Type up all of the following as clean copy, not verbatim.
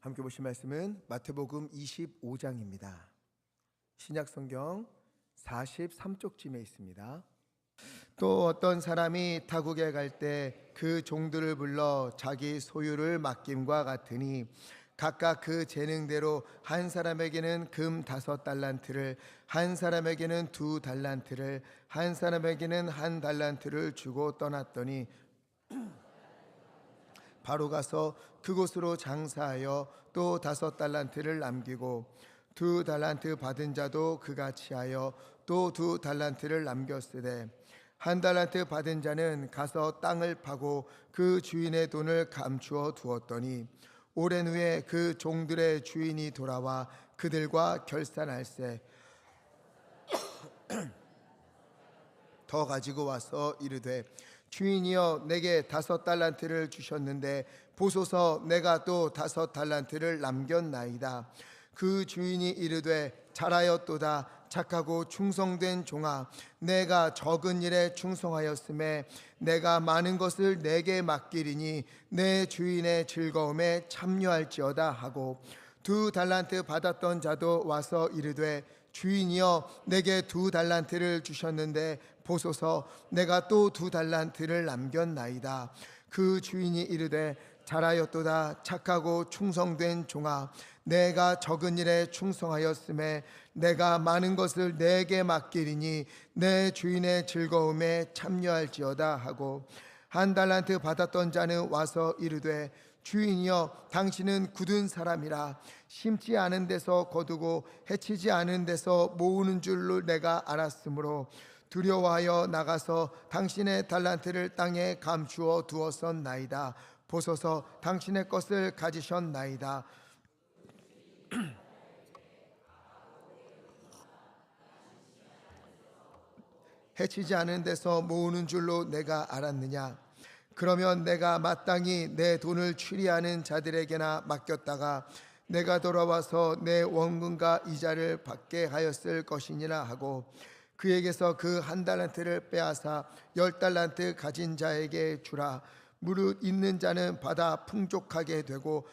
함께 보실 말씀은 마태복음 25장입니다. 신약성경 43쪽쯤에 있습니다. 또 어떤 사람이 타국에 갈 때 그 종들을 불러 자기 소유를 맡김과 같으니 각각 그 재능대로 한 사람에게는 금 5달란트를, 한 사람에게는 2달란트를, 한 사람에게는 1달란트를 주고 떠났더니 바로 가서 그곳으로 장사하여 또 5달란트를 남기고 2달란트 받은 자도 그같이 하여 또 2달란트를 남겼으되 1달란트 받은 자는 가서 땅을 파고 그 주인의 돈을 감추어 두었더니 오랜 후에 그 종들의 주인이 돌아와 그들과 결산할세 더 가지고 와서 이르되 주인이여 내게 5달란트를 주셨는데 보소서 내가 또 5달란트를 남겼나이다. 그 주인이 이르되 잘하였도다 착하고 충성된 종아, 내가 적은 일에 충성하였음에 내가 많은 것을 내게 맡기리니 내 주인의 즐거움에 참여할지어다 하고 2달란트 받았던 자도 와서 이르되 주인이여 내게 2달란트를 주셨는데 보소서 내가 또 2달란트를 남겼나이다. 그 주인이 이르되 잘하였도다 착하고 충성된 종아, 내가 적은 일에 충성하였음에 내가 많은 것을 내게 맡기리니 내 주인의 즐거움에 참여할지어다 하고 1달란트 받았던 자는 와서 이르되 주인이여 당신은 굳은 사람이라 심지 않은 데서 거두고 해치지 않은 데서 모으는 줄로 내가 알았으므로 두려워하여 나가서 당신의 달란트를 땅에 감추어 두었었나이다. 보소서 당신의 것을 가지셨나이다. 해치지 않은 데서 모으는 줄로 내가 알았느냐. 그러면 내가 마땅히 내 돈을 추리하는 자들에게나 맡겼다가 내가 돌아와서 내 원금과 이자를 받게 하였을 것이니라 하고 그에게서 그 1달란트를 빼앗아 10달란트 가진 자에게 주라. 무릇 있는 자는 받아 풍족하게 되고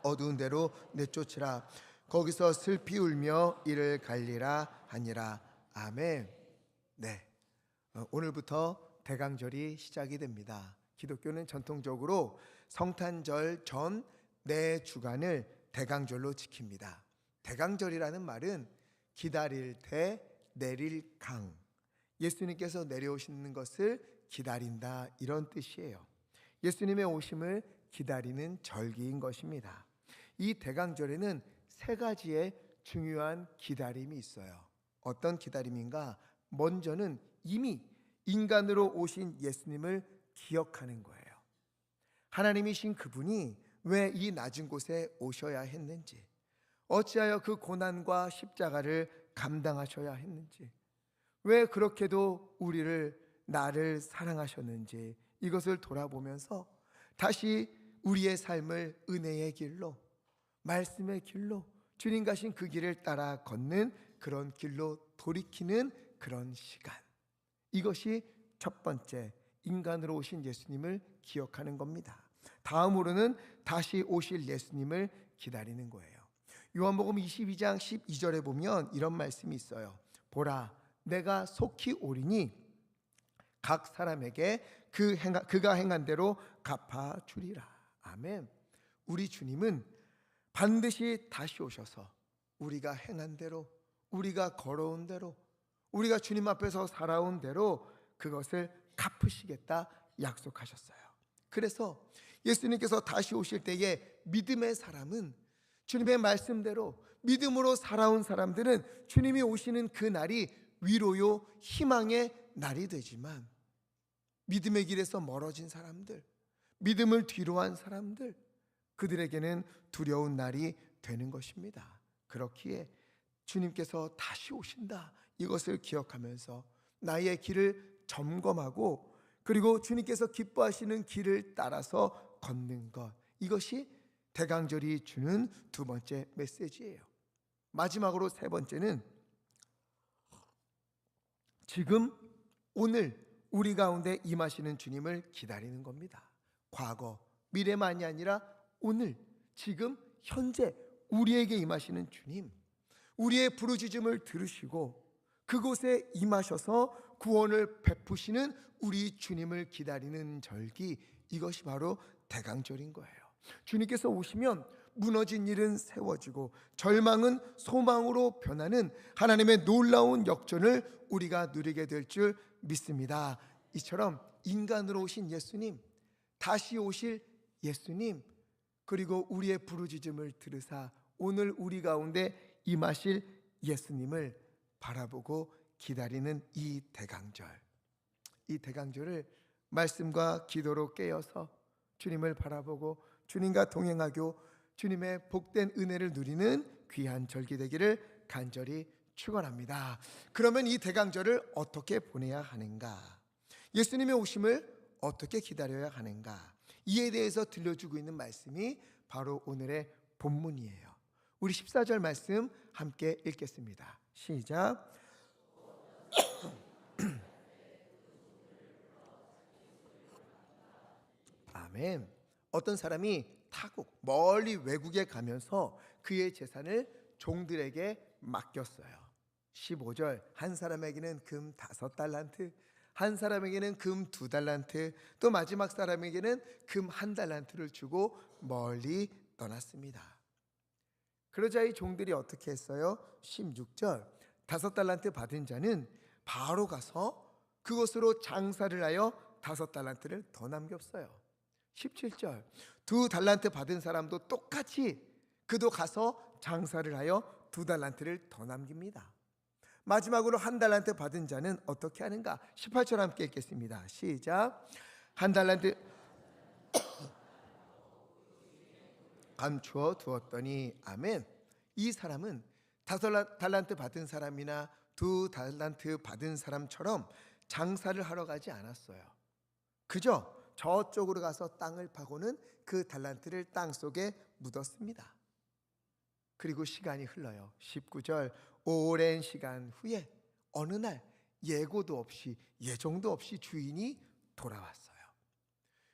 어두운 데로 내쫓으라. 거기서 슬피 울며 이를 갈리라 하니라. 아멘. 네, 오늘부터 대강절이 시작이 됩니다. 기독교는 전통적으로 성탄절 전 4주간을 대강절로 지킵니다. 대강절이라는 말은 기다릴 때 내릴 강, 예수님께서 내려오시는 것을 기다린다 이런 뜻이에요. 예수님의 오심을 기다리는 절기인 것입니다. 이 대강절에는 3가지의 중요한 기다림이 있어요. 어떤 기다림인가? 먼저는 이미 인간으로 오신 예수님을 기억하는 거예요. 하나님이신 그분이 왜 이 낮은 곳에 오셔야 했는지, 어찌하여 그 고난과 십자가를 감당하셔야 했는지, 왜 그렇게도 나를 사랑하셨는지, 이것을 돌아보면서 다시 우리의 삶을 은혜의 길로, 말씀의 길로, 주님 가신 그 길을 따라 걷는 그런 길로 돌이키는 그런 시간, 이것이 첫 번째 인간으로 오신 예수님을 기억하는 겁니다. 다음으로는 다시 오실 예수님을 기다리는 거예요. 요한복음 22장 12절에 보면 이런 말씀이 있어요. 보라 내가 속히 오리니 각 사람에게 그가 행한 대로 갚아주리라. 아멘. 우리 주님은 반드시 다시 오셔서 우리가 행한 대로, 우리가 걸어온 대로, 우리가 주님 앞에서 살아온 대로 그것을 갚으시겠다 약속하셨어요. 그래서 예수님께서 다시 오실 때에 믿음의 사람은, 주님의 말씀대로 믿음으로 살아온 사람들은 주님이 오시는 그 날이 위로요 희망의 날이 되지만, 믿음의 길에서 멀어진 사람들, 믿음을 뒤로한 사람들, 그들에게는 두려운 날이 되는 것입니다. 그렇기에 주님께서 다시 오신다 이것을 기억하면서 나의 길을 점검하고, 그리고 주님께서 기뻐하시는 길을 따라서 걷는 것, 이것이 대강절이 주는 2번째 메시지예요. 마지막으로 3번째는 지금 오늘 우리 가운데 임하시는 주님을 기다리는 겁니다. 과거, 미래만이 아니라 오늘, 지금, 현재 우리에게 임하시는 주님, 우리의 부르짖음을 들으시고 그곳에 임하셔서 구원을 베푸시는 우리 주님을 기다리는 절기, 이것이 바로 대강절인 거예요. 주님께서 오시면 무너진 일은 세워지고 절망은 소망으로 변하는 하나님의 놀라운 역전을 우리가 누리게 될 줄 믿습니다. 이처럼 인간으로 오신 예수님, 다시 오실 예수님, 그리고 우리의 부르짖음을 들으사 오늘 우리 가운데 임하실 예수님을 바라보고 기다리는 이 대강절, 이 대강절을 말씀과 기도로 깨어서 주님을 바라보고 주님과 동행하고 주님의 복된 은혜를 누리는 귀한 절기 되기를 간절히 축원합니다. 그러면 이 대강절을 어떻게 보내야 하는가? 예수님의 오심을 어떻게 기다려야 하는가? 이에 대해서 들려주고 있는 말씀이 바로 오늘의 본문이에요. 우리 14절 말씀 함께 읽겠습니다. 시작. 아멘. 어떤 사람이 타국 멀리 외국에 가면서 그의 재산을 종들에게 맡겼어요. 15절, 한 사람에게는 금 5달란트, 한 사람에게는 금 2달란트, 또 마지막 사람에게는 금 1달란트를 주고 멀리 떠났습니다. 그러자 이 종들이 어떻게 했어요? 16절, 5달란트 받은 자는 바로 가서 그것으로 장사를 하여 5달란트를 더 남겼어요. 17절, 2달란트 받은 사람도 똑같이 그도 가서 장사를 하여 2달란트를 더 남깁니다. 마지막으로 1달란트 받은 자는 어떻게 하는가? 18절 함께 읽겠습니다. 시작. 1달란트 감추어 두었더니, 아멘. 이 사람은 5달란트 받은 사람이나 2달란트 받은 사람처럼 장사를 하러 가지 않았어요. 그저 저쪽으로 가서 땅을 파고는 그 달란트를 땅 속에 묻었습니다. 그리고 시간이 흘러요. 19절, 오랜 시간 후에 어느 날 예고도 없이 예정도 없이 주인이 돌아왔어요.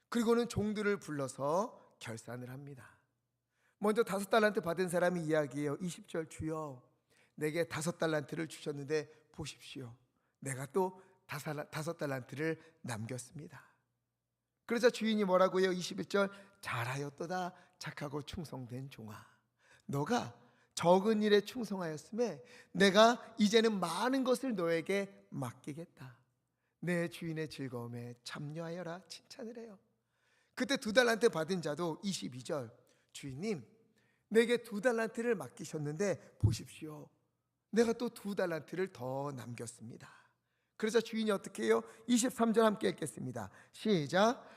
그리고는 종들을 불러서 결산을 합니다. 먼저 5달란트 받은 사람이 이야기해요. 20절, 주여 내게 5달란트를 주셨는데 보십시오, 내가 또 5달란트를 남겼습니다. 그러자 주인이 뭐라고 해요? 21절, 잘하였도다 착하고 충성된 종아, 너가 적은 일에 충성하였음에 내가 이제는 많은 것을 너에게 맡기겠다. 내 주인의 즐거움에 참여하여라. 칭찬을 해요. 그때 2달란트 받은 자도 22절, 주인님 내게 2달란트를 맡기셨는데 보십시오, 내가 또 2달란트를 더 남겼습니다. 그래서 주인이 어떻게 해요? 23절 함께 읽겠습니다. 시작.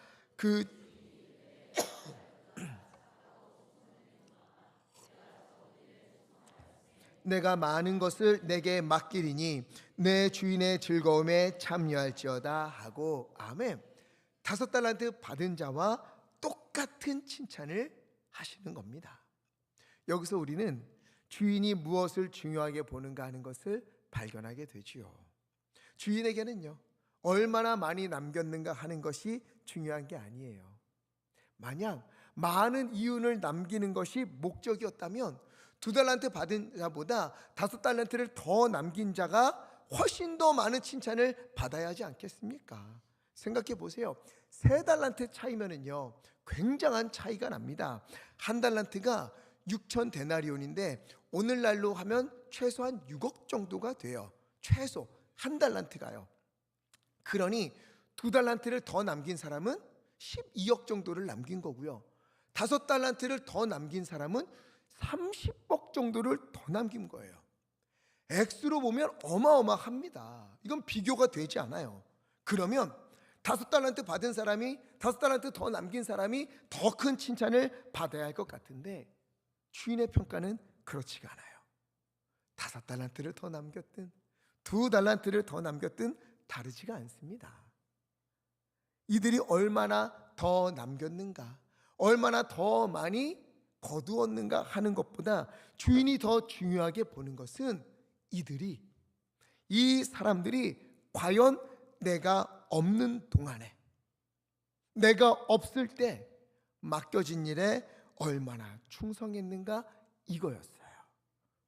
내가 많은 것을 내게 맡기리니 내 주인의 즐거움에 참여할지어다 하고, 아멘. 5달란트 받은 자와 똑같은 칭찬을 하시는 겁니다. 여기서 우리는 주인이 무엇을 중요하게 보는가 하는 것을 발견하게 되지요. 주인에게는요, 얼마나 많이 남겼는가 하는 것이 중요한 게 아니에요. 만약 많은 이윤을 남기는 것이 목적이었다면 2달란트 받은 자보다 5달란트를 더 남긴 자가 훨씬 더 많은 칭찬을 받아야 하지 않겠습니까? 생각해 보세요. 3달란트 차이면은요, 굉장한 차이가 납니다. 1달란트가 6천 데나리온인데 오늘날로 하면 최소한 6억 정도가 돼요. 최소 1달란트가요. 그러니 2달란트를 더 남긴 사람은 12억 정도를 남긴 거고요. 5달란트를 더 남긴 사람은 30억 정도를 더 남긴 거예요. 액수로 보면 어마어마합니다. 이건 비교가 되지 않아요. 그러면 5달란트 받은 사람이 5달란트 더 남긴 사람이 더 큰 칭찬을 받아야 할 것 같은데 주인의 평가는 그렇지가 않아요. 5달란트를 더 남겼든 2달란트를 더 남겼든 다르지가 않습니다. 이들이 얼마나 더 남겼는가, 얼마나 더 많이 거두었는가 하는 것보다 주인이 더 중요하게 보는 것은 이 사람들이 과연 내가 없는 동안에, 내가 없을 때 맡겨진 일에 얼마나 충성했는가, 이거였어요.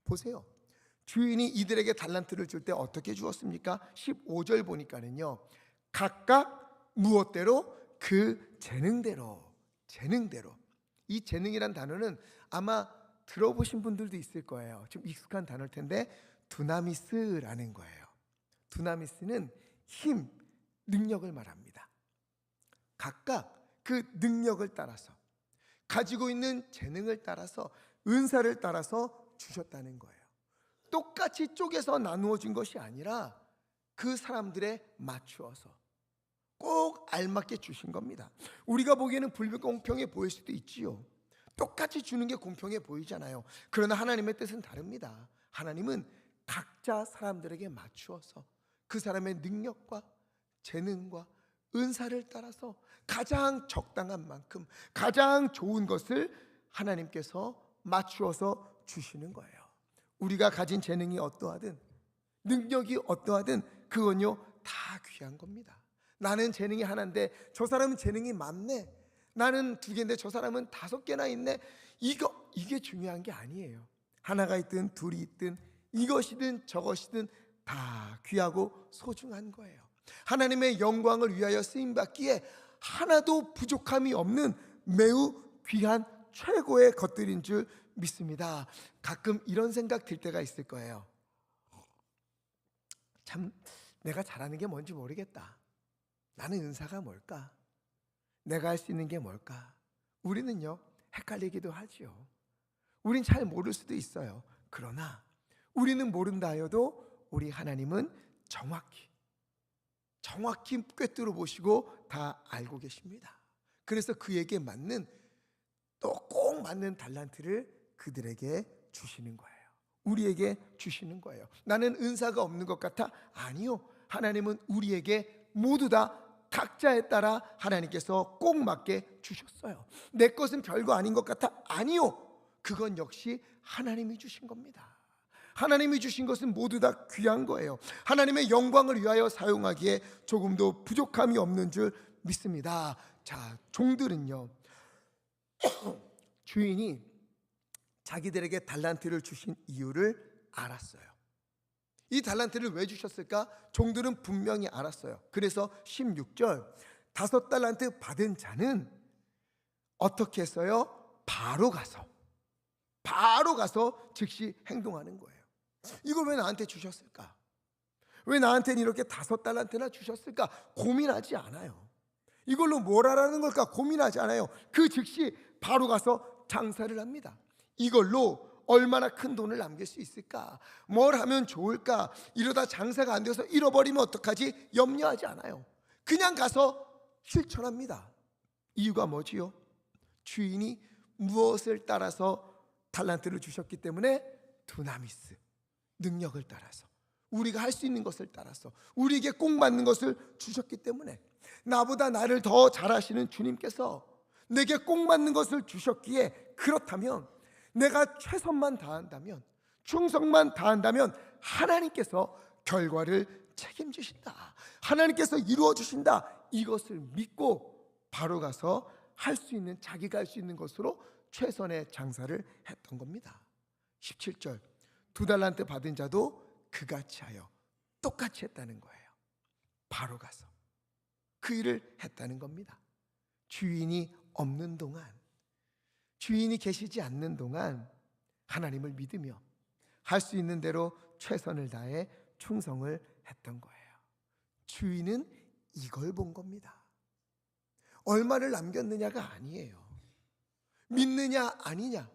보세요. 주인이 이들에게 달란트를 줄 때 어떻게 주었습니까? 15절 보니까는요, 각각 무엇대로? 그 재능대로. 이 재능이란 단어는 아마 들어보신 분들도 있을 거예요. 좀 익숙한 단어일 텐데, 두나미스라는 거예요. 두나미스는 힘, 능력을 말합니다. 각각 그 능력을 따라서, 가지고 있는 재능을 따라서, 은사를 따라서 주셨다는 거예요. 똑같이 쪼개서 나누어진 것이 아니라 그 사람들에 맞추어서 꼭 알맞게 주신 겁니다. 우리가 보기에는 불공평해 보일 수도 있지요. 똑같이 주는 게 공평해 보이잖아요. 그러나 하나님의 뜻은 다릅니다. 하나님은 각자 사람들에게 맞추어서 그 사람의 능력과 재능과 은사를 따라서 가장 적당한 만큼, 가장 좋은 것을 하나님께서 맞추어서 주시는 거예요. 우리가 가진 재능이 어떠하든, 능력이 어떠하든 그건요 다 귀한 겁니다. 나는 재능이 하나인데 저 사람은 재능이 많네, 나는 2개인데 저 사람은 5개나 있네, 이게 중요한 게 아니에요. 하나가 있든 둘이 있든 이것이든 저것이든 다 귀하고 소중한 거예요. 하나님의 영광을 위하여 쓰임받기에 하나도 부족함이 없는 매우 귀한 최고의 것들인 줄 믿습니다. 가끔 이런 생각 들 때가 있을 거예요. 참, 내가 잘하는 게 뭔지 모르겠다. 나는 은사가 뭘까? 내가 할 수 있는 게 뭘까? 우리는요 헷갈리기도 하지요. 우린 잘 모를 수도 있어요. 그러나 우리는 모른다 하여도 우리 하나님은 정확히 꿰뚫어 보시고 다 알고 계십니다. 그래서 그에게 맞는, 또 꼭 맞는 달란트를 그들에게 주시는 거예요. 우리에게 주시는 거예요. 나는 은사가 없는 것 같아? 아니요. 하나님은 우리에게 모두 다 각자에 따라 하나님께서 꼭 맞게 주셨어요. 내 것은 별거 아닌 것 같아? 아니요. 그건 역시 하나님이 주신 겁니다. 하나님이 주신 것은 모두 다 귀한 거예요. 하나님의 영광을 위하여 사용하기에 조금도 부족함이 없는 줄 믿습니다. 자, 종들은요 주인이 자기들에게 달란트를 주신 이유를 알았어요. 이 달란트를 왜 주셨을까? 종들은 분명히 알았어요. 그래서 16절, 5달란트 받은 자는 어떻게 했어요? 바로 가서 즉시 행동하는 거예요. 이걸 왜 나한테 주셨을까? 왜 나한테는 이렇게 5달란트나 주셨을까? 고민하지 않아요. 이걸로 뭘 하라는 걸까? 고민하지 않아요. 그 즉시 바로 가서 장사를 합니다. 이걸로 얼마나 큰 돈을 남길 수 있을까? 뭘 하면 좋을까? 이러다 장사가 안 돼서 잃어버리면 어떡하지? 염려하지 않아요. 그냥 가서 실천합니다. 이유가 뭐지요? 주인이 무엇을 따라서 달란트를 주셨기 때문에? 두나미스, 능력을 따라서, 우리가 할 수 있는 것을 따라서, 우리에게 꼭 맞는 것을 주셨기 때문에, 나보다 나를 더 잘하시는 주님께서 내게 꼭 맞는 것을 주셨기에, 그렇다면 내가 최선만 다한다면, 충성만 다한다면 하나님께서 결과를 책임지신다, 하나님께서 이루어 주신다, 이것을 믿고 바로 가서 할 수 있는, 자기가 할 수 있는 것으로 최선의 장사를 했던 겁니다. 17절, 2달란트 받은 자도 그같이 하여 똑같이 했다는 거예요. 바로 가서 그 일을 했다는 겁니다. 주인이 없는 동안, 주인이 계시지 않는 동안 하나님을 믿으며 할 수 있는 대로 최선을 다해 충성을 했던 거예요. 주인은 이걸 본 겁니다. 얼마를 남겼느냐가 아니에요. 믿느냐 아니냐,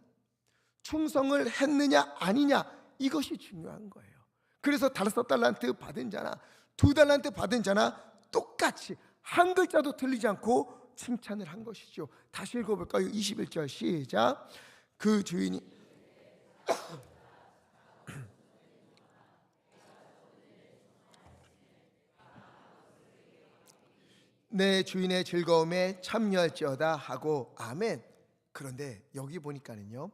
충성을 했느냐 아니냐, 이것이 중요한 거예요. 그래서 5달란트 받은 자나 2달란트 받은 자나 똑같이 한 글자도 틀리지 않고 칭찬을 한 것이죠. 다시 읽어볼까요? 21절 시작. 그 주인이 내 주인의 즐거움에 참여할지어다 하고 아멘. 그런데 여기 보니까는요,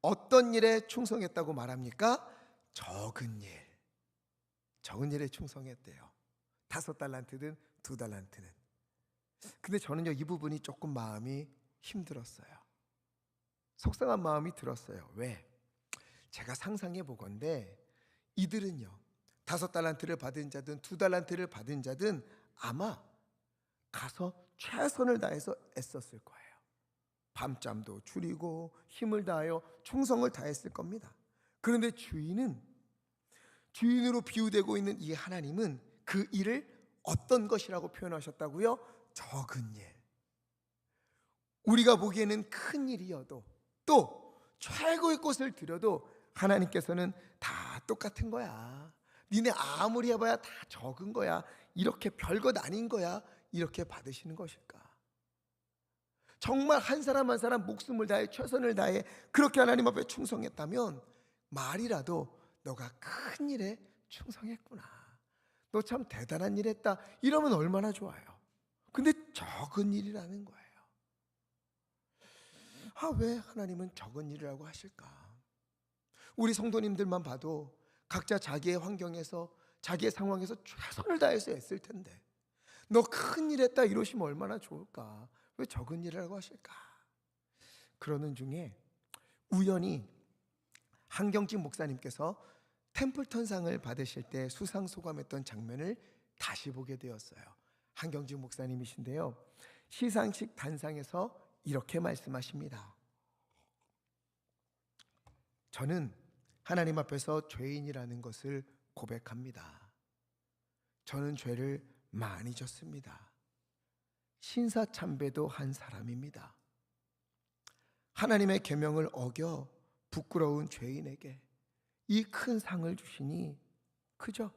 어떤 일에 충성했다고 말합니까? 적은 일에 충성했대요. 5달란트든 2달란트는. 근데 저는요, 이 부분이 조금 마음이 힘들었어요. 속상한 마음이 들었어요. 왜? 제가 상상해 보건대 이들은요, 5달란트를 받은 자든 2달란트를 받은 자든 아마 가서 최선을 다해서 애썼을 거예요. 밤잠도 줄이고 힘을 다하여 충성을 다했을 겁니다. 그런데 주인으로 비유되고 있는 이 하나님은 그 일을 어떤 것이라고 표현하셨다고요? 적은 일. 우리가 보기에는 큰 일이어도 또 최고의 꽃을 들여도 하나님께서는 다 똑같은 거야. 니네 아무리 해봐야 다 적은 거야. 이렇게 별것 아닌 거야. 이렇게 받으시는 것일까? 정말 한 사람 한 사람 목숨을 다해 최선을 다해 그렇게 하나님 앞에 충성했다면 말이라도 너가 큰 일에 충성했구나, 너 참 대단한 일 했다, 이러면 얼마나 좋아요. 근데 적은 일이라는 거예요. 왜 하나님은 적은 일이라고 하실까? 우리 성도님들만 봐도 각자 자기의 환경에서 자기의 상황에서 최선을 다해서 했을 텐데 너 큰 일 했다 이러시면 얼마나 좋을까? 왜 적은 일이라고 하실까? 그러는 중에 우연히 한경직 목사님께서 템플턴상을 받으실 때 수상소감했던 장면을 다시 보게 되었어요. 한경직 목사님이신데요, 시상식 단상에서 이렇게 말씀하십니다. 저는 하나님 앞에서 죄인이라는 것을 고백합니다. 저는 죄를 많이 졌습니다. 신사참배도 한 사람입니다. 하나님의 계명을 어겨 부끄러운 죄인에게 이 큰 상을 주시니 그저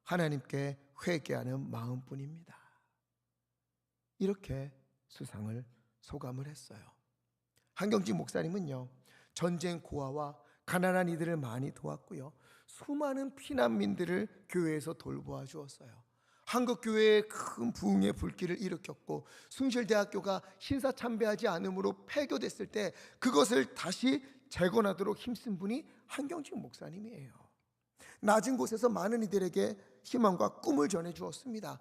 하나님께 회개하는 마음뿐입니다. 이렇게 수상을 소감을 했어요. 한경직 목사님은요, 전쟁 고아와 가난한 이들을 많이 도왔고요, 수많은 피난민들을 교회에서 돌보아 주었어요. 한국교회의 큰 부흥의 불길을 일으켰고 숭실대학교가 신사참배하지 않음으로 폐교됐을 때 그것을 다시 재건하도록 힘쓴 분이 한경직 목사님이에요. 낮은 곳에서 많은 이들에게 희망과 꿈을 전해 주었습니다.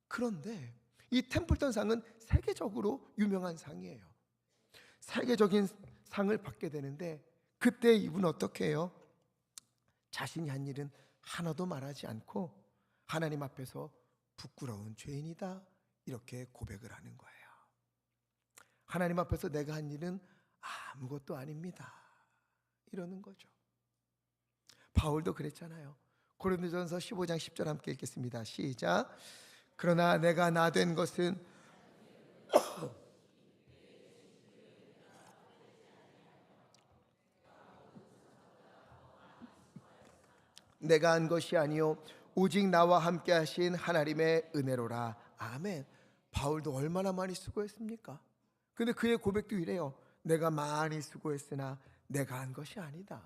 그런데 이 템플턴 상은 세계적으로 유명한 상이에요. 세계적인 상을 받게 되는데 그때 이분은 어떻게 해요? 자신이 한 일은 하나도 말하지 않고 하나님 앞에서 부끄러운 죄인이다 이렇게 고백을 하는 거예요. 하나님 앞에서 내가 한 일은 아무것도 아닙니다 이러는 거죠. 바울도 그랬잖아요. 고린도전서 15장 10절 함께 읽겠습니다. 시작. 그러나 내가 나 된 것은 내가 한 것이 아니요 오직 나와 함께 하신 하나님의 은혜로라. 아멘. 바울도 얼마나 많이 수고했습니까? 근데 그의 고백도 이래요. 내가 많이 수고했으나 내가 한 것이 아니다.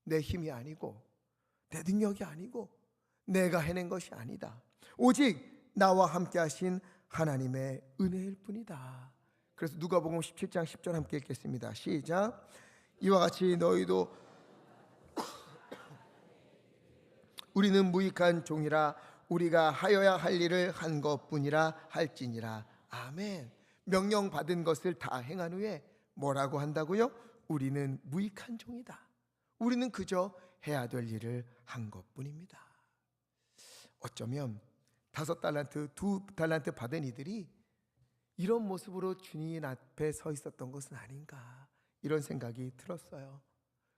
내 힘이 아니고 내 능력이 아니고 내가 해낸 것이 아니다. 오직 나와 함께 하신 하나님의 은혜일 뿐이다. 그래서 누가복음 17장 10절 함께 읽겠습니다. 시작. 이와 같이 너희도 우리는 무익한 종이라 우리가 하여야 할 일을 한 것뿐이라 할지니라. 아멘. 명령 받은 것을 다 행한 후에 뭐라고 한다고요? 우리는 무익한 종이다. 우리는 그저 해야 될 일을 한 것뿐입니다. 어쩌면 5달란트, 2달란트 받은 이들이 이런 모습으로 주님 앞에 서 있었던 것은 아닌가, 이런 생각이 들었어요.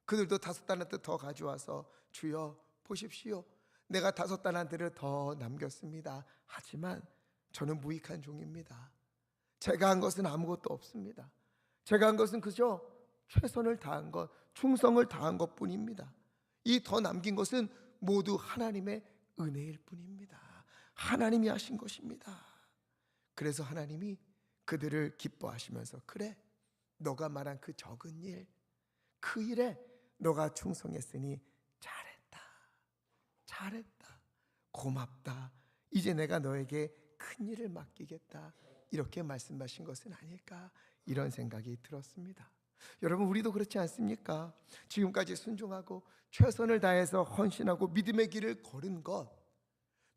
그들도 5달란트 더 가져와서 주여 보십시오, 내가 5달란트를 더 남겼습니다. 하지만 저는 무익한 종입니다. 제가 한 것은 아무것도 없습니다. 제가 한 것은 그저 최선을 다한 것, 충성을 다한 것뿐입니다. 이 더 남긴 것은 모두 하나님의 은혜일 뿐입니다. 하나님이 하신 것입니다. 그래서 하나님이 그들을 기뻐하시면서 그래, 너가 말한 그 적은 일, 그 일에 너가 충성했으니 잘했다, 고맙다, 이제 내가 너에게 큰 일을 맡기겠다, 이렇게 말씀하신 것은 아닐까, 이런 생각이 들었습니다. 여러분, 우리도 그렇지 않습니까? 지금까지 순종하고 최선을 다해서 헌신하고 믿음의 길을 걸은 것,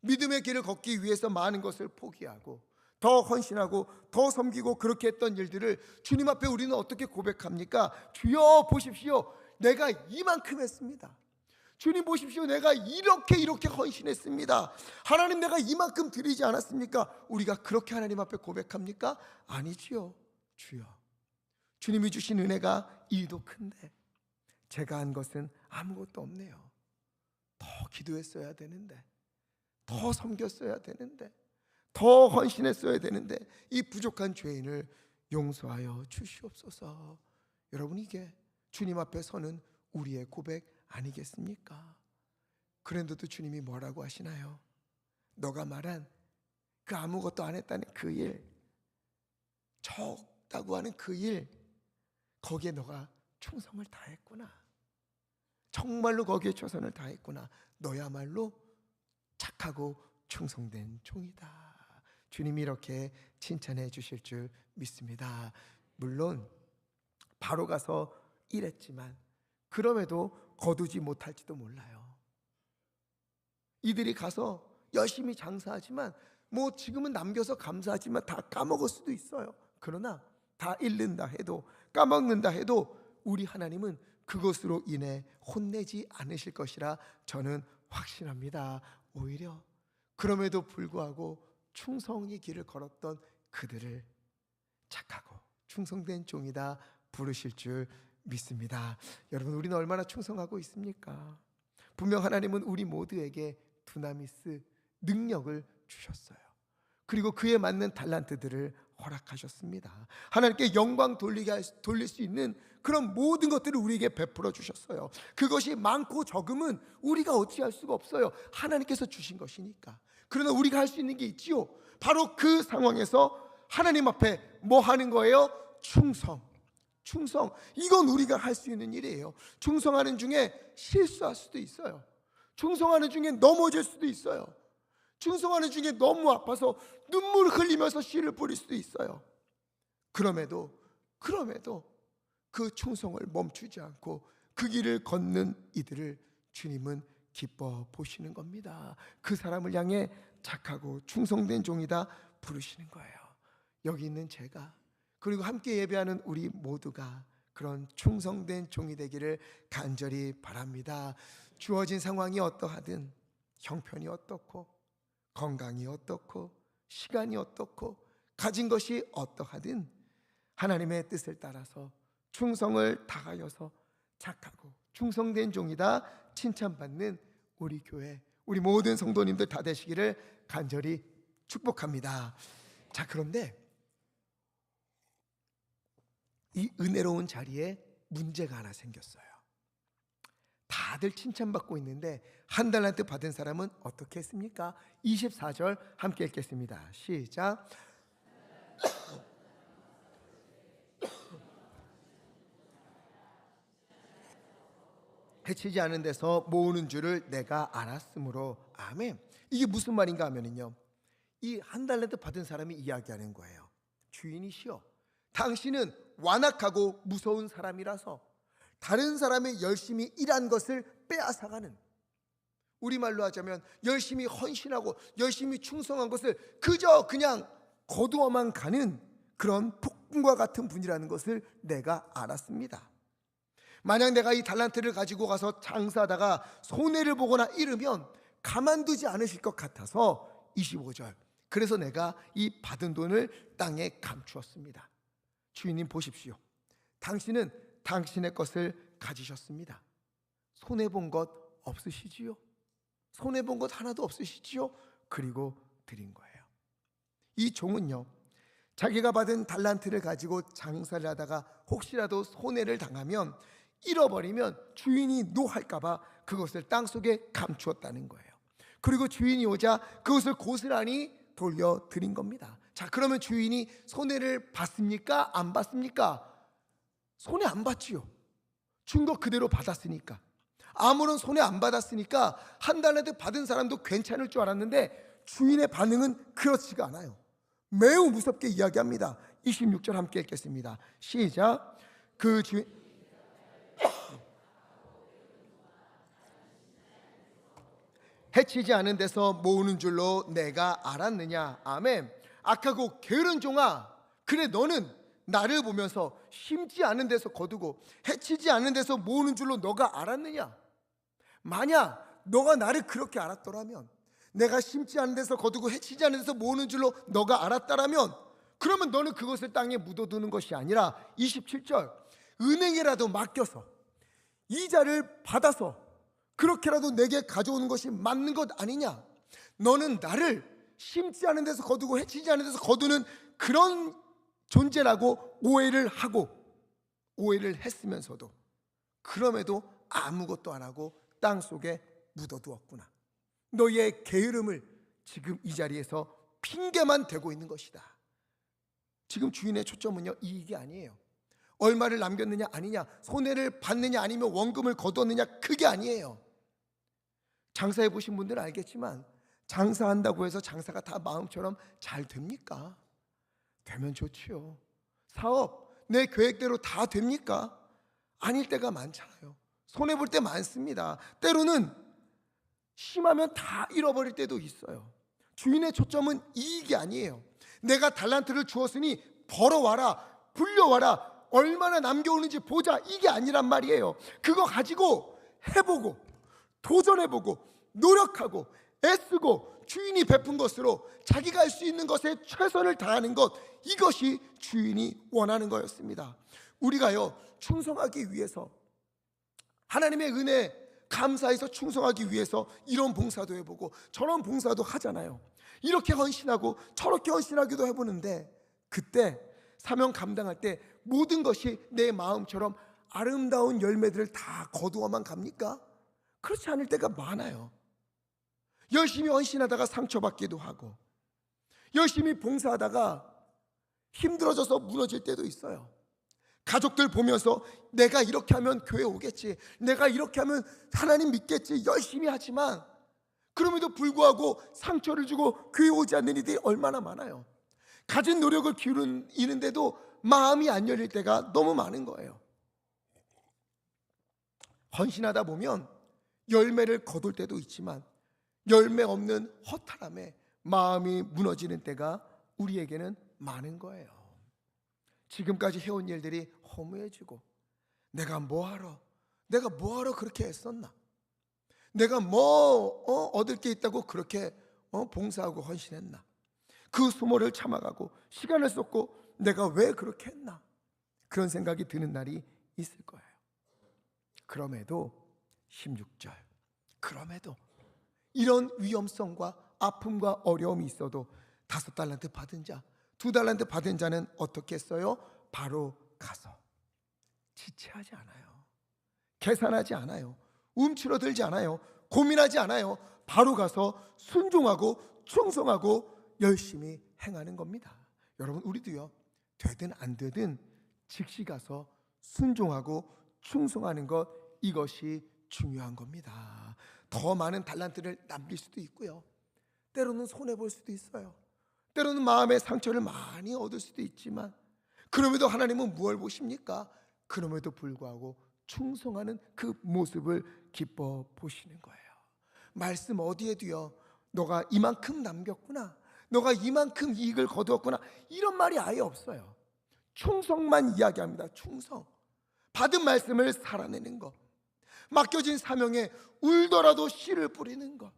믿음의 길을 걷기 위해서 많은 것을 포기하고 더 헌신하고 더 섬기고 그렇게 했던 일들을 주님 앞에 우리는 어떻게 고백합니까? 주여 보십시오, 내가 이만큼 했습니다. 주님 보십시오, 내가 이렇게 헌신했습니다. 하나님, 내가 이만큼 드리지 않았습니까? 우리가 그렇게 하나님 앞에 고백합니까? 아니지요. 주여, 주님이 주신 은혜가 이도 큰데 제가 한 것은 아무것도 없네요. 더 기도했어야 되는데, 더 섬겼어야 되는데, 더 헌신했어야 되는데, 이 부족한 죄인을 용서하여 주시옵소서. 여러분, 이게 주님 앞에 서는 우리의 고백 아니겠습니까? 그런데도 주님이 뭐라고 하시나요? 너가 말한 그 아무것도 안 했다는 그 일, 적다고 하는 그 일, 거기에 너가 충성을 다했구나. 정말로 거기에 최선을 다했구나. 너야말로 착하고 충성된 종이다. 주님이 이렇게 칭찬해 주실 줄 믿습니다. 물론 바로 가서 일했지만 그럼에도 거두지 못할지도 몰라요. 이들이 가서 열심히 장사하지만 뭐 지금은 남겨서 감사하지만 다 까먹을 수도 있어요. 그러나 다 잃는다 해도, 까먹는다 해도 우리 하나님은 그것으로 인해 혼내지 않으실 것이라 저는 확신합니다. 오히려 그럼에도 불구하고 충성의 길을 걸었던 그들을 착하고 충성된 종이다 부르실 줄 믿습니다. 여러분, 우리는 얼마나 충성하고 있습니까? 분명 하나님은 우리 모두에게 두나미스, 능력을 주셨어요. 그리고 그에 맞는 달란트들을 허락하셨습니다. 하나님께 영광 돌릴 수 있는 그런 모든 것들을 우리에게 베풀어 주셨어요. 그것이 많고 적음은 우리가 어찌할 수가 없어요. 하나님께서 주신 것이니까. 그러나 우리가 할 수 있는 게 있지요. 바로 그 상황에서 하나님 앞에 뭐 하는 거예요? 충성. 이건 우리가 할 수 있는 일이에요. 충성하는 중에 실수할 수도 있어요. 충성하는 중에 넘어질 수도 있어요. 충성하는 중에 너무 아파서 눈물을 흘리면서 씨를 뿌릴 수도 있어요. 그럼에도 그 충성을 멈추지 않고 그 길을 걷는 이들을 주님은 기뻐 보시는 겁니다. 그 사람을 향해 착하고 충성된 종이다 부르시는 거예요. 여기 있는 제가, 그리고 함께 예배하는 우리 모두가 그런 충성된 종이 되기를 간절히 바랍니다. 주어진 상황이 어떠하든, 형편이 어떻고 건강이 어떻고 시간이 어떻고 가진 것이 어떠하든 하나님의 뜻을 따라서 충성을 다하여서 착하고 충성된 종이다 칭찬받는 우리 교회, 우리 모든 성도님들 다 되시기를 간절히 축복합니다. 자, 그런데 이 은혜로운 자리에 문제가 하나 생겼어요. 다들 칭찬받고 있는데 한 달란트 받은 사람은 어떻게 했습니까? 24절 함께 읽겠습니다. 시작. 해치지 않은 데서 모으는 줄을 내가 알았으므로. 아멘. 이게 무슨 말인가 하면요, 이 한 달란트 받은 사람이 이야기하는 거예요. 주인이시여, 당신은 완악하고 무서운 사람이라서 다른 사람의 열심히 일한 것을 빼앗아가는, 우리말로 하자면 열심히 헌신하고 열심히 충성한 것을 그저 그냥 거두어만 가는 그런 폭군과 같은 분이라는 것을 내가 알았습니다. 만약 내가 이 달란트를 가지고 가서 장사하다가 손해를 보거나 잃으면 가만두지 않으실 것 같아서 25절, 그래서 내가 이 받은 돈을 땅에 감추었습니다. 주인님 보십시오, 당신은 당신의 것을 가지셨습니다. 손해본 것 없으시지요? 손해본 것 하나도 없으시지요? 그리고 드린 거예요. 이 종은요, 자기가 받은 달란트를 가지고 장사를 하다가 혹시라도 손해를 당하면, 잃어버리면 주인이 노할까봐 그것을 땅속에 감추었다는 거예요. 그리고 주인이 오자 그것을 고스란히 돌려드린 겁니다. 자, 그러면 주인이 손해를 봤습니까? 안 봤습니까? 손해 안 봤지요. 준 거 그대로 받았으니까. 아무런 손해 안 받았으니까 한 달란트 받은 사람도 괜찮을 줄 알았는데 주인의 반응은 그렇지가 않아요. 매우 무섭게 이야기합니다. 26절 함께 읽겠습니다. 시작. 그 주인 해치지 않은 데서 모으는 줄로 내가 알았느냐. 아멘. 악하고 게으른 종아, 그래 너는 나를 보면서 심지 않은 데서 거두고 해치지 않은 데서 모으는 줄로 너가 알았느냐. 만약 너가 나를 그렇게 알았더라면, 내가 심지 않은 데서 거두고 해치지 않은 데서 모으는 줄로 너가 알았다라면, 그러면 너는 그것을 땅에 묻어두는 것이 아니라 27절 은행에라도 맡겨서 이자를 받아서 그렇게라도 내게 가져오는 것이 맞는 것 아니냐. 너는 나를 심지 않은 데서 거두고 해치지 않은 데서 거두는 그런 존재라고 오해를 하고, 오해를 했으면서도 그럼에도 아무것도 안 하고 땅 속에 묻어두었구나. 너의 게으름을 지금 이 자리에서 핑계만 대고 있는 것이다. 지금 주인의 초점은요, 이익이 아니에요. 얼마를 남겼느냐 아니냐, 손해를 받느냐 아니면 원금을 거두었느냐, 그게 아니에요. 장사해 보신 분들은 알겠지만, 장사한다고 해서 장사가 다 마음처럼 잘 됩니까? 되면 좋지요. 사업 내 계획대로 다 됩니까? 아닐 때가 많잖아요. 손해볼 때 많습니다. 때로는 심하면 다 잃어버릴 때도 있어요. 주인의 초점은 이익이 아니에요. 내가 달란트를 주었으니 벌어와라, 불려와라, 얼마나 남겨오는지 보자, 이게 아니란 말이에요. 그거 가지고 해보고 도전해보고 노력하고 애쓰고 주인이 베푼 것으로 자기가 할 수 있는 것에 최선을 다하는 것, 이것이 주인이 원하는 거였습니다. 우리가요, 충성하기 위해서, 하나님의 은혜 감사해서 충성하기 위해서 이런 봉사도 해보고 저런 봉사도 하잖아요. 이렇게 헌신하고 저렇게 헌신하기도 해보는데, 그때 사명 감당할 때 모든 것이 내 마음처럼 아름다운 열매들을 다 거두어만 갑니까? 그렇지 않을 때가 많아요. 열심히 헌신하다가 상처받기도 하고, 열심히 봉사하다가 힘들어져서 무너질 때도 있어요. 가족들 보면서 내가 이렇게 하면 교회 오겠지, 내가 이렇게 하면 하나님 믿겠지, 열심히 하지만 그럼에도 불구하고 상처를 주고 교회 오지 않는 이들이 얼마나 많아요. 가진 노력을 기울이는데도 마음이 안 열릴 때가 너무 많은 거예요. 헌신하다 보면 열매를 거둘 때도 있지만 열매 없는 허탈함에 마음이 무너지는 때가 우리에게는 많은 거예요. 지금까지 해온 일들이 허무해지고, 내가 뭐하러 그렇게 애썼나, 내가 얻을 게 있다고 그렇게 봉사하고 헌신했나, 그 수모를 참아가고 시간을 쏟고 내가 왜 그렇게 했나, 그런 생각이 드는 날이 있을 거예요. 그럼에도 16절, 그럼에도 이런 위험성과 아픔과 어려움이 있어도 5달란트 받은 자, 2달란트 받은 자는 어떻게 했어요? 바로 가서 지체하지 않아요. 계산하지 않아요. 움츠러들지 않아요. 고민하지 않아요. 바로 가서 순종하고 충성하고 열심히 행하는 겁니다. 여러분, 우리도요, 되든 안 되든 즉시 가서 순종하고 충성하는 것, 이것이 중요한 겁니다. 더 많은 달란트를 남길 수도 있고요, 때로는 손해볼 수도 있어요. 때로는 마음의 상처를 많이 얻을 수도 있지만, 그럼에도 하나님은 무엇을 보십니까? 그럼에도 불구하고 충성하는 그 모습을 기뻐 보시는 거예요. 말씀 어디에도요, 너가 이만큼 남겼구나, 너가 이만큼 이익을 거두었구나, 이런 말이 아예 없어요. 충성만 이야기합니다. 충성. 받은 말씀을 살아내는 것, 맡겨진 사명에 울더라도 씨를 뿌리는 것.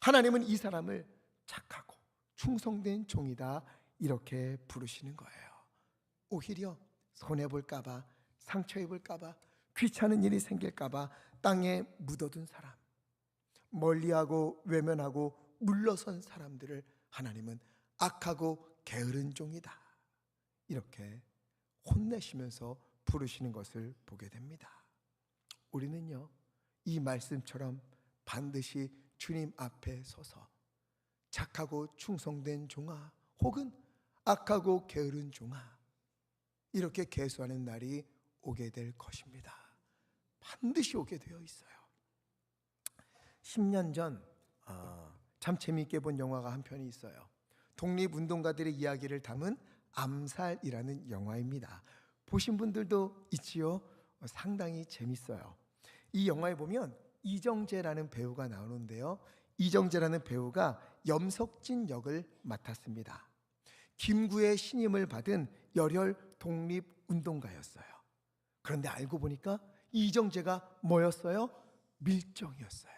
하나님은 이 사람을 착하고 충성된 종이다, 이렇게 부르시는 거예요. 오히려 손해볼까봐, 상처 입을까봐, 귀찮은 일이 생길까봐 땅에 묻어둔 사람, 멀리하고 외면하고 물러선 사람들을 하나님은 악하고 게으른 종이다, 이렇게 혼내시면서 부르시는 것을 보게 됩니다. 우리는요, 이 말씀처럼 반드시 주님 앞에 서서 착하고 충성된 종아, 혹은 악하고 게으른 종아, 이렇게 계수하는 날이 오게 될 것입니다. 반드시 오게 되어 있어요. 10년 전 참 재미있게 본 영화가 한 편이 있어요. 독립운동가들의 이야기를 담은 암살이라는 영화입니다. 보신 분들도 있지요? 상당히 재밌어요. 이 영화에 보면 이정재라는 배우가 나오는데요. 이정재라는 배우가 염석진 역을 맡았습니다. 김구의 신임을 받은 열혈 독립운동가였어요. 그런데 알고 보니까 이정재가 뭐였어요? 밀정이었어요.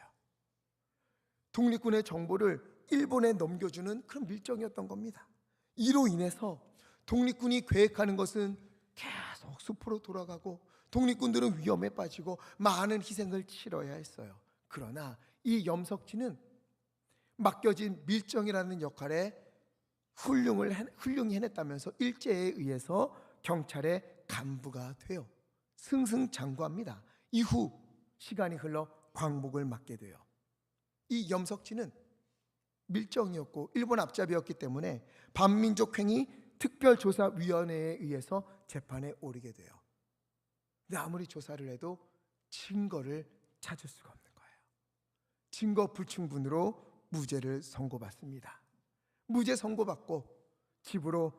독립군의 정보를 일본에 넘겨주는 그런 밀정이었던 겁니다. 이로 인해서 독립군이 계획하는 것은 계속 숲으로 돌아가고 독립군들은 위험에 빠지고 많은 희생을 치러야 했어요. 그러나 이 염석진은 맡겨진 밀정이라는 역할에 훌륭히 해냈다면서 일제에 의해서 경찰의 간부가 되어 승승장구합니다. 이후 시간이 흘러 광복을 맞게 돼요. 이 염석진은 밀정이었고 일본 앞잡이였기 때문에 반민족행위 특별조사위원회에 의해서 재판에 오르게 돼요. 근데 아무리 조사를 해도 증거를 찾을 수가 없는 거예요. 증거 불충분으로 무죄를 선고받습니다. 무죄 선고받고 집으로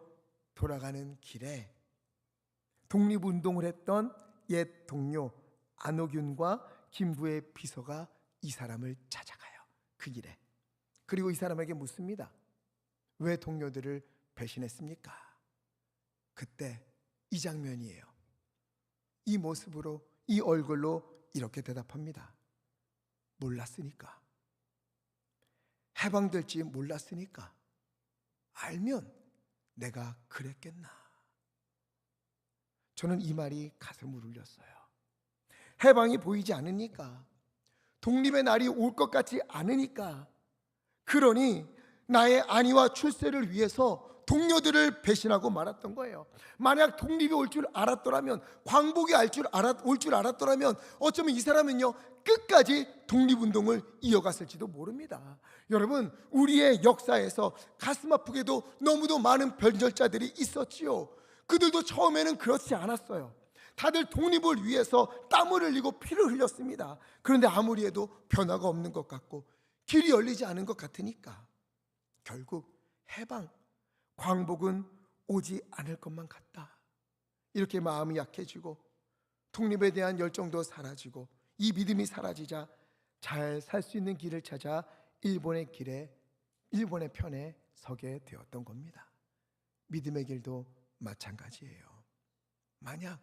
돌아가는 길에 독립운동을 했던 옛 동료 안호균과 김구의 비서가 이 사람을 찾아가요. 그 길에. 그리고 이 사람에게 묻습니다. 왜 동료들을 배신했습니까? 그때 이 장면이에요. 이 모습으로, 이 얼굴로 이렇게 대답합니다. 몰랐으니까. 해방될지 몰랐으니까. 알면 내가 그랬겠나. 저는 이 말이 가슴을 울렸어요. 해방이 보이지 않으니까, 독립의 날이 올 것 같지 않으니까, 그러니 나의 안위와 출세를 위해서 동료들을 배신하고 말았던 거예요. 만약 독립이 올 줄 알았더라면, 광복이 올 줄 알았더라면 어쩌면 이 사람은요 끝까지 독립운동을 이어갔을지도 모릅니다. 여러분, 우리의 역사에서 가슴 아프게도 너무도 많은 변절자들이 있었지요. 그들도 처음에는 그렇지 않았어요. 다들 독립을 위해서 땀을 흘리고 피를 흘렸습니다. 그런데 아무리 해도 변화가 없는 것 같고 길이 열리지 않은 것 같으니까 결국 해방, 광복은 오지 않을 것만 같다. 이렇게 마음이 약해지고 독립에 대한 열정도 사라지고 이 믿음이 사라지자 잘 살 수 있는 길을 찾아 일본의 편에 서게 되었던 겁니다. 믿음의 길도 마찬가지예요. 만약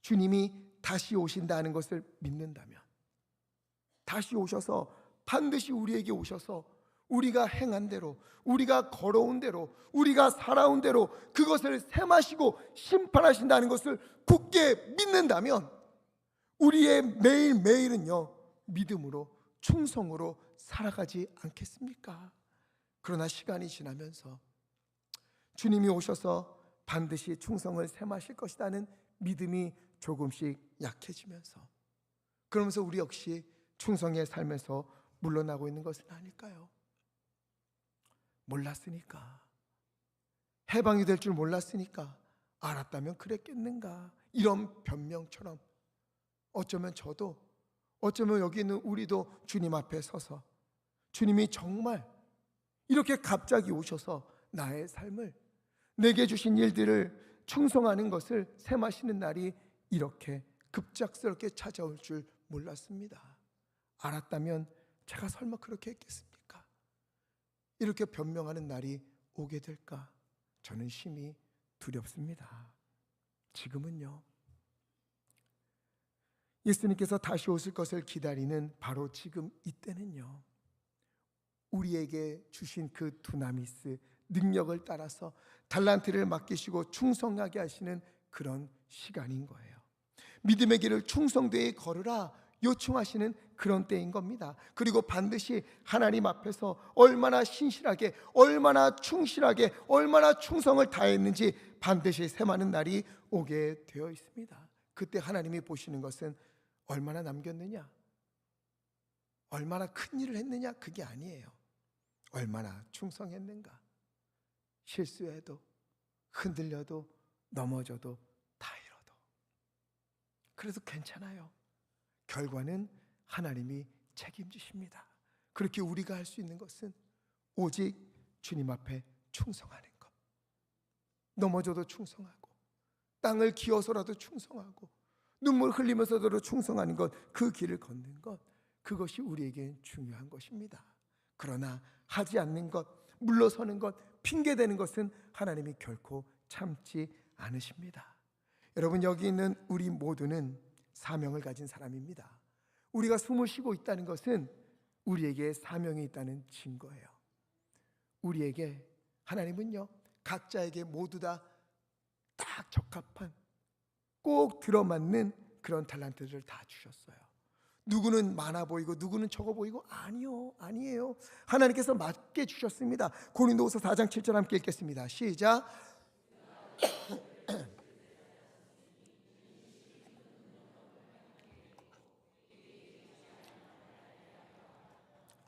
주님이 다시 오신다는 것을 믿는다면, 다시 오셔서 반드시 우리에게 오셔서 우리가 행한 대로, 우리가 걸어온 대로, 우리가 살아온 대로 그것을 셈하시고 심판하신다는 것을 굳게 믿는다면 우리의 매일매일은요 믿음으로, 충성으로 살아가지 않겠습니까? 그러나 시간이 지나면서 주님이 오셔서 반드시 충성을 셈하실 것이라는 믿음이 조금씩 약해지면서, 그러면서 우리 역시 충성의 삶에서 물러나고 있는 것은 아닐까요? 몰랐으니까, 해방이 될 줄 몰랐으니까, 알았다면 그랬겠는가, 이런 변명처럼 어쩌면 저도, 어쩌면 여기 있는 우리도 주님 앞에 서서 주님이 정말 이렇게 갑자기 오셔서 나의 삶을, 내게 주신 일들을 충성하는 것을 셈하시는 날이 이렇게 급작스럽게 찾아올 줄 몰랐습니다. 알았다면 제가 설마 그렇게 했겠습니까? 이렇게 변명하는 날이 오게 될까? 저는 심히 두렵습니다. 지금은요, 예수님께서 다시 오실 것을 기다리는 바로 지금 이때는요, 우리에게 주신 그 두나미스 능력을 따라서 달란트를 맡기시고 충성하게 하시는 그런 시간인 거예요. 믿음의 길을 충성되이 걸으라 요청하시는 그런 때인 겁니다. 그리고 반드시 하나님 앞에서 얼마나 신실하게, 얼마나 충실하게, 얼마나 충성을 다했는지 반드시 셈하는 날이 오게 되어 있습니다. 그때 하나님이 보시는 것은 얼마나 남겼느냐, 얼마나 큰 일을 했느냐, 그게 아니에요. 얼마나 충성했는가. 실수해도, 흔들려도, 넘어져도 다 잃어도 그래도 괜찮아요. 결과는 하나님이 책임지십니다. 그렇게 우리가 할 수 있는 것은 오직 주님 앞에 충성하는 것, 넘어져도 충성하고, 땅을 기어서라도 충성하고, 눈물 흘리면서도 충성하는 것, 그 길을 걷는 것, 그것이 우리에겐 중요한 것입니다. 그러나 하지 않는 것, 물러서는 것, 핑계대는 것은 하나님이 결코 참지 않으십니다. 여러분, 여기 있는 우리 모두는 사명을 가진 사람입니다. 우리가 숨을 쉬고 있다는 것은 우리에게 사명이 있다는 증거예요. 우리에게 하나님은요, 각자에게 모두 다 딱 적합한, 꼭 들어맞는 그런 탤런트를 다 주셨어요. 누구는 많아 보이고 누구는 적어 보이고, 아니에요. 하나님께서 맞게 주셨습니다. 고린도후서 4장 7절 함께 읽겠습니다. 시작.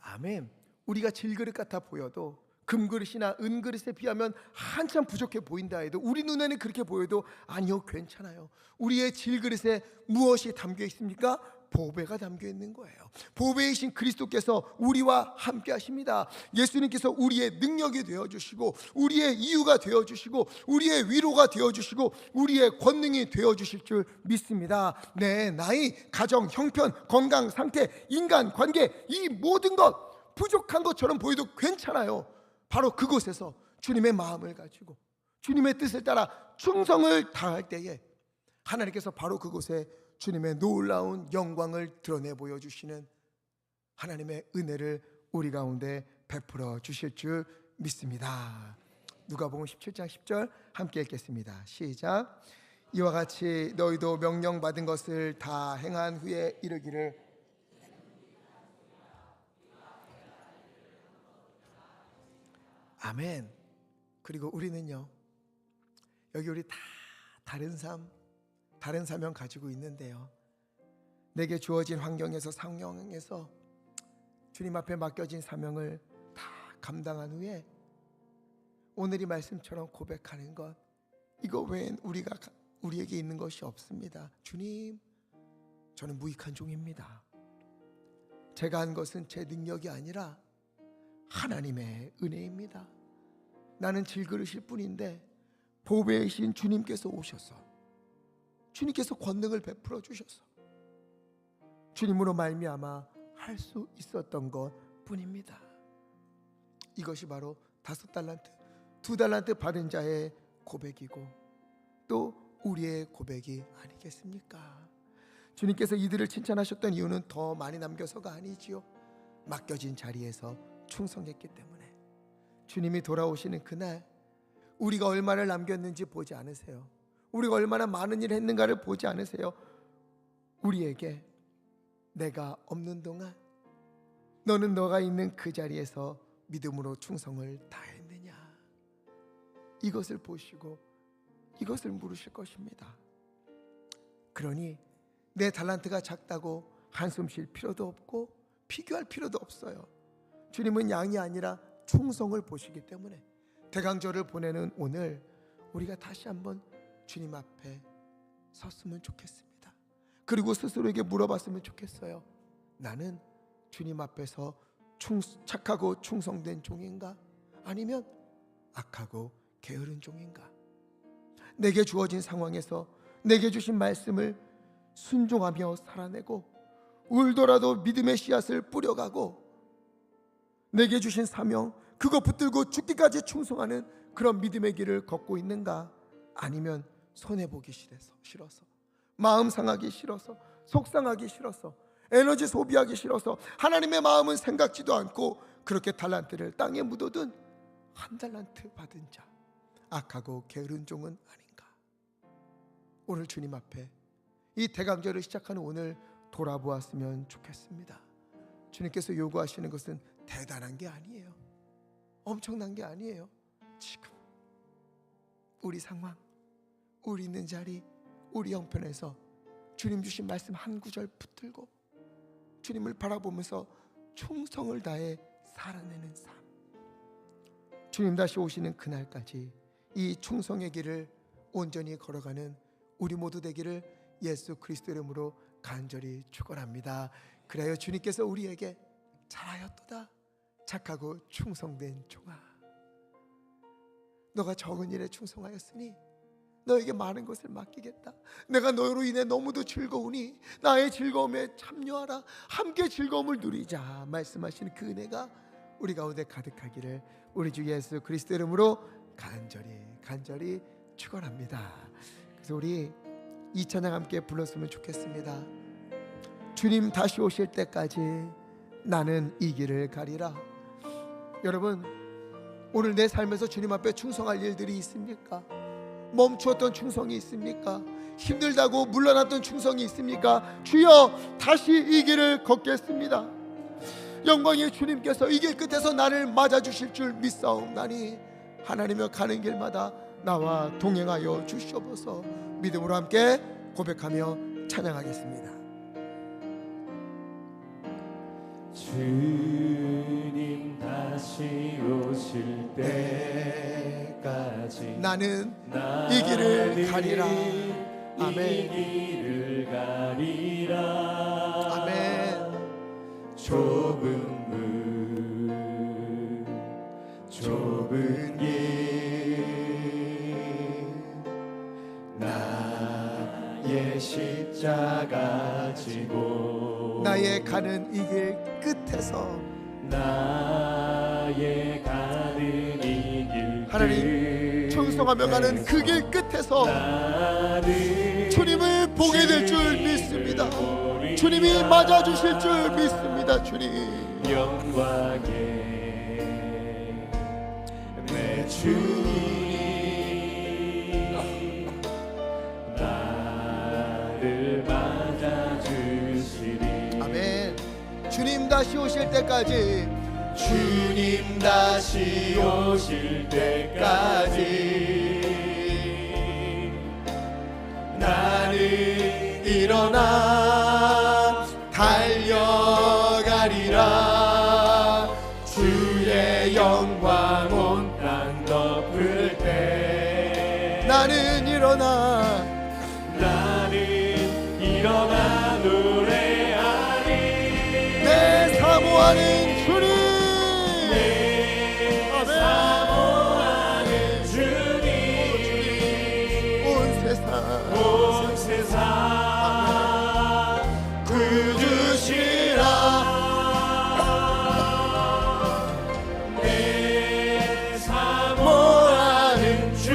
아멘. 우리가 질그릇 같아 보여도, 금그릇이나 은그릇에 비하면 한참 부족해 보인다 해도, 우리 눈에는 그렇게 보여도 아니요, 괜찮아요. 우리의 질그릇에 무엇이 담겨 있습니까? 보배가 담겨 있는 거예요. 보배이신 그리스도께서 우리와 함께 하십니다. 예수님께서 우리의 능력이 되어주시고, 우리의 이유가 되어주시고, 우리의 위로가 되어주시고, 우리의 권능이 되어주실 줄 믿습니다. 내 나이, 가정, 형편, 건강 상태, 인간 관계, 이 모든 것 부족한 것처럼 보여도 괜찮아요. 바로 그곳에서 주님의 마음을 가지고 주님의 뜻을 따라 충성을 다할 때에 하나님께서 바로 그곳에 주님의 놀라운 영광을 드러내 보여주시는 하나님의 은혜를 우리 가운데 베풀어 주실 줄 믿습니다. 누가복음 17장 10절 함께 읽겠습니다. 시작. 이와 같이 너희도 명령받은 것을 다 행한 후에 이르기를, 아멘. 그리고 우리는요, 여기 우리 다 다른 삶, 다른 사명 가지고 있는데요, 내게 주어진 환경에서, 상황에서 주님 앞에 맡겨진 사명을 다 감당한 후에 오늘 이 말씀처럼 고백하는 것, 이거 외엔 우리에게 있는 것이 없습니다. 주님, 저는 무익한 종입니다. 제가 한 것은 제 능력이 아니라 하나님의 은혜입니다. 나는 질그릇일 뿐인데 보배이신 주님께서 오셔서, 주님께서 권능을 베풀어 주셔서 주님으로 말미암아 할 수 있었던 것 뿐입니다. 이것이 바로 5달란트, 2달란트 받은 자의 고백이고 또 우리의 고백이 아니겠습니까? 주님께서 이들을 칭찬하셨던 이유는 더 많이 남겨서가 아니지요. 맡겨진 자리에서 충성했기 때문에. 주님이 돌아오시는 그날 우리가 얼마나 남겼는지 보지 않으세요? 우리가 얼마나 많은 일을 했는가를 보지 않으세요? 우리에게 내가 없는 동안 너는 너가 있는 그 자리에서 믿음으로 충성을 다했느냐, 이것을 보시고 이것을 물으실 것입니다. 그러니 내 달란트가 작다고 한숨 쉴 필요도 없고 비교할 필요도 없어요. 주님은 양이 아니라 충성을 보시기 때문에 대강절을 보내는 오늘 우리가 다시 한번 주님 앞에 섰으면 좋겠습니다. 그리고 스스로에게 물어봤으면 좋겠어요. 나는 주님 앞에서 착하고 충성된 종인가? 아니면 악하고 게으른 종인가? 내게 주어진 상황에서 내게 주신 말씀을 순종하며 살아내고 울더라도 믿음의 씨앗을 뿌려가고 내게 주신 사명 그거 붙들고 죽기까지 충성하는 그런 믿음의 길을 걷고 있는가? 아니면 손해보기 싫어서, 마음 상하기 싫어서, 속상하기 싫어서, 에너지 소비하기 싫어서 하나님의 마음은 생각지도 않고 그렇게 달란트를 땅에 묻어둔 1달란트 받은 자, 악하고 게으른 종은 아닌가? 오늘 주님 앞에 이 대강절을 시작하는 오늘 돌아보았으면 좋겠습니다. 주님께서 요구하시는 것은 대단한 게 아니에요. 엄청난 게 아니에요. 지금 우리 상황, 우리 있는 자리, 우리 형편에서 주님 주신 말씀 한 구절 붙들고 주님을 바라보면서 충성을 다해 살아내는 삶, 주님 다시 오시는 그날까지 이 충성의 길을 온전히 걸어가는 우리 모두 되기를 예수 그리스도 이름으로 간절히 축원합니다. 그래요, 주님께서 우리에게 잘하였도다 착하고 충성된 종아, 너가 적은 일에 충성하였으니 너에게 많은 것을 맡기겠다. 내가 너로 인해 너무도 즐거우니 나의 즐거움에 참여하라. 함께 즐거움을 누리자 말씀하시는 그 은혜가 우리 가운데 가득하기를 우리 주 예수 그리스도 이름으로 간절히 축원합니다. 그래서 우리 이 찬양 함께 불렀으면 좋겠습니다. 주님 다시 오실 때까지 나는 이 길을 가리라. 여러분, 오늘 내 삶에서 주님 앞에 충성할 일들이 있습니까? 멈추었던 충성이 있습니까? 힘들다고 물러났던 충성이 있습니까? 주여 다시 이 길을 걷겠습니다. 영광의 주님께서 이 길 끝에서 나를 맞아주실 줄 믿사옵나니 하나님여 가는 길마다 나와 동행하여 주시옵소서. 믿음으로 함께 고백하며 찬양하겠습니다. 주님 다시 오실 때까지 나는 이 길을 가리라. 아멘. 이 길을 가리라. 아멘. 좁은 길 나의 십자가 지고 나의 가는 이 길 끝에서 나의 가는 이 길 하나님 충성하며 가는 그 길 끝에서 주님을 보게 될 줄 믿습니다. 주님이 맞아주실 줄 믿습니다. 주님 영광에 내 주님 나를 맞아주시리. 아멘. 주님 다시 오실 때까지 주님 다시 오실 때까지 나는 일어나 달려가리라. 주의 영광 온 땅 덮을 때 나는 일어나 노래하리. 내 사모하는 주님 사모하는 주님 온 세상 구주시라. 내 사모하는 주님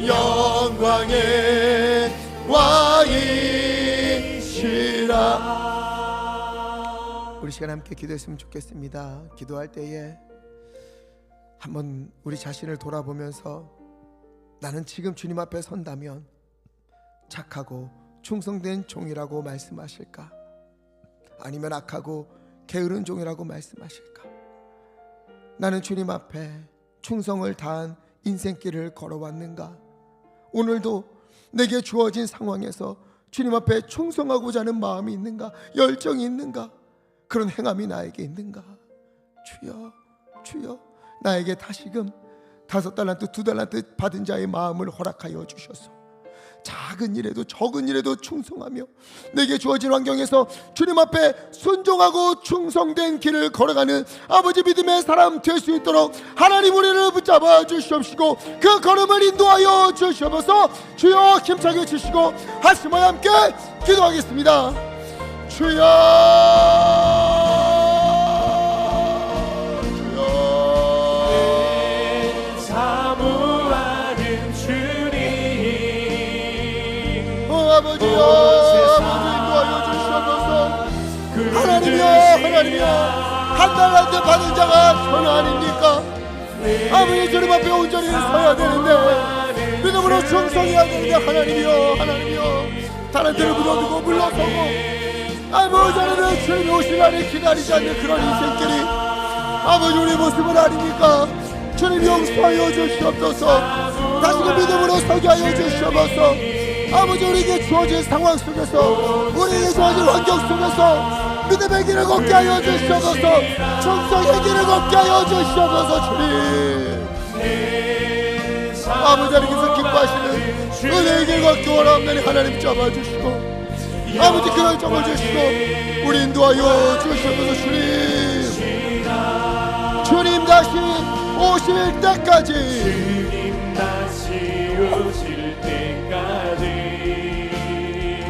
영광의 왕이시라. 우리 시간 함께 기도했으면 좋겠습니다. 기도할 때에 한번 우리 자신을 돌아보면서 나는 지금 주님 앞에 선다면 착하고 충성된 종이라고 말씀하실까? 아니면 악하고 게으른 종이라고 말씀하실까? 나는 주님 앞에 충성을 다한 인생길을 걸어왔는가? 오늘도 내게 주어진 상황에서 주님 앞에 충성하고자 하는 마음이 있는가? 열정이 있는가? 그런 행함이 나에게 있는가? 주여 나에게 다시금 5달란트 2달란트 받은 자의 마음을 허락하여 주셔서 작은 일에도 적은 일에도 충성하며 내게 주어진 환경에서 주님 앞에 순종하고 충성된 길을 걸어가는 아버지 믿음의 사람 될 수 있도록 하나님 우리를 붙잡아 주시옵시고 그 걸음을 인도하여 주시옵소서. 주여 힘차게 주시고 하시며 함께 기도하겠습니다. 주여 아버지여 인도하여 주시옵소서. 하나님이여 한 달란트 받은 자가 전혀 아닙니까? 아버지 주님 앞에 온전히 서야 되는데 믿음으로 충성해야 되는데 하나님이여 달란트를 묻어두고 물러서고 아버지 하나님 주님이 오실 날을 기다리지 않는 그런 인생길이 아버지 우리 모습은 아닙니까? 주님 용서하여 주시옵소서. 다시금 믿음으로 서게 하여 주시옵소서. 아버지 우리에게 주어진 상황 속에서 우리에게 주어진 환경 속에서 믿음의 길을 걷게 하여 주시옵소서. 충성의 길을 걷게 하여 주시옵소서. 주님 아버지 하나님께서 기뻐하시는 은혜의 길 걷기 원하옵나니 하나님 잡아주시고 아버지 그런 점을 주시고 우리 인도하여 주시옵소서. 주님 다시 오실 때까지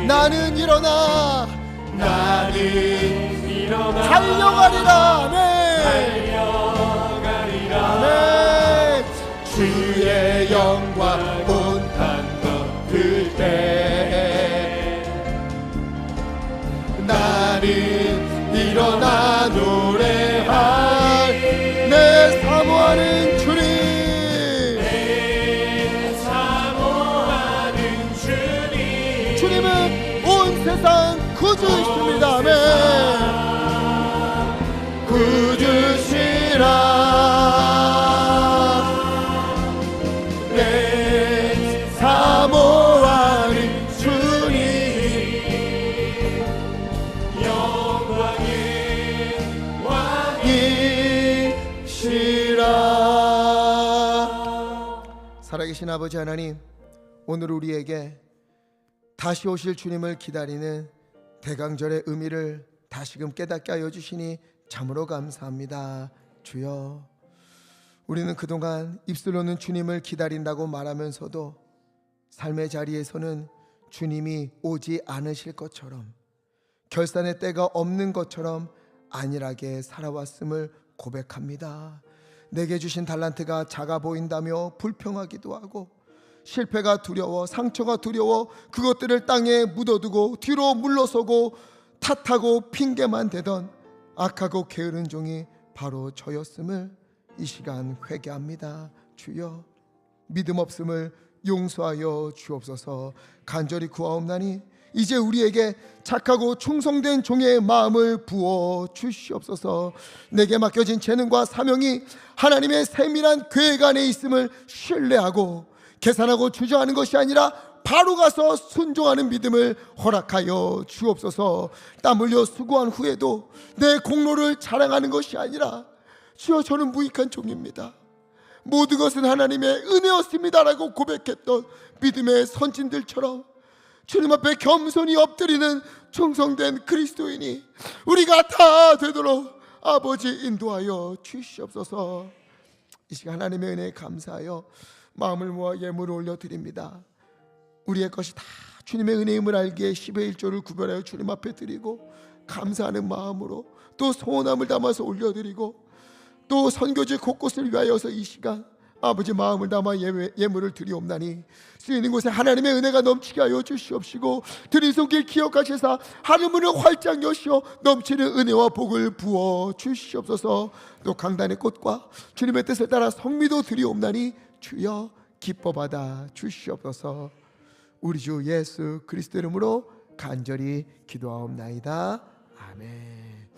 나는 일어나 나는 일어나 달려가리라. 아멘. 달려가리라. 아멘. 주의 영광 온탄 덮을 때 나는 일어나 노래할 내 사모하는 주님. 내 사모하는 주님. 주님은 온 세상 구주이십니다. 아멘. 구주시라. 내 사모하는 주님. 영광의 왕이시라. 살아계신 아버지 하나님, 오늘 우리에게 다시 오실 주님을 기다리는 대강절의 의미를 다시금 깨닫게 하여 주시니 참으로 감사합니다. 주여, 우리는 그동안 입술로는 주님을 기다린다고 말하면서도 삶의 자리에서는 주님이 오지 않으실 것처럼, 결산의 때가 없는 것처럼 안일하게 살아왔음을 고백합니다. 내게 주신 달란트가 작아 보인다며 불평하기도 하고, 실패가 두려워, 상처가 두려워 그것들을 땅에 묻어두고 뒤로 물러서고 탓하고 핑계만 대던 악하고 게으른 종이 바로 저였음을 이 시간 회개합니다. 주여, 믿음 없음을 용서하여 주옵소서. 간절히 구하옵나니 이제 우리에게 착하고 충성된 종의 마음을 부어 주시옵소서. 내게 맡겨진 재능과 사명이 하나님의 세밀한 계획 안에 있음을 신뢰하고 계산하고 주저하는 것이 아니라 바로 가서 순종하는 믿음을 허락하여 주옵소서. 땀 흘려 수고한 후에도 내 공로를 자랑하는 것이 아니라, 주여, 저는 무익한 종입니다, 모든 것은 하나님의 은혜였습니다라고 고백했던 믿음의 선진들처럼 주님 앞에 겸손히 엎드리는 충성된 그리스도인이 우리가 다 되도록 아버지 인도하여 주시옵소서. 이 시간 하나님의 은혜에 감사하여 마음을 모아 예물을 올려드립니다. 우리의 것이 다 주님의 은혜임을 알기에 10의 1조를 구별하여 주님 앞에 드리고, 감사하는 마음으로 또 소원함을 담아서 올려드리고, 또 선교지 곳곳을 위하여서 이 시간 아버지 마음을 담아 예물을 드리옵나니 쓰이는 곳에 하나님의 은혜가 넘치게 하여 주시옵시고, 드린 손길 기억하시사 하늘문을 활짝 여시어 넘치는 은혜와 복을 부어 주시옵소서. 또 강단의 꽃과 주님의 뜻을 따라 성미도 드리옵나니 주여 기뻐 받아 주시옵소서. 우리 주 예수 그리스도 이름으로 간절히 기도하옵나이다. 아멘.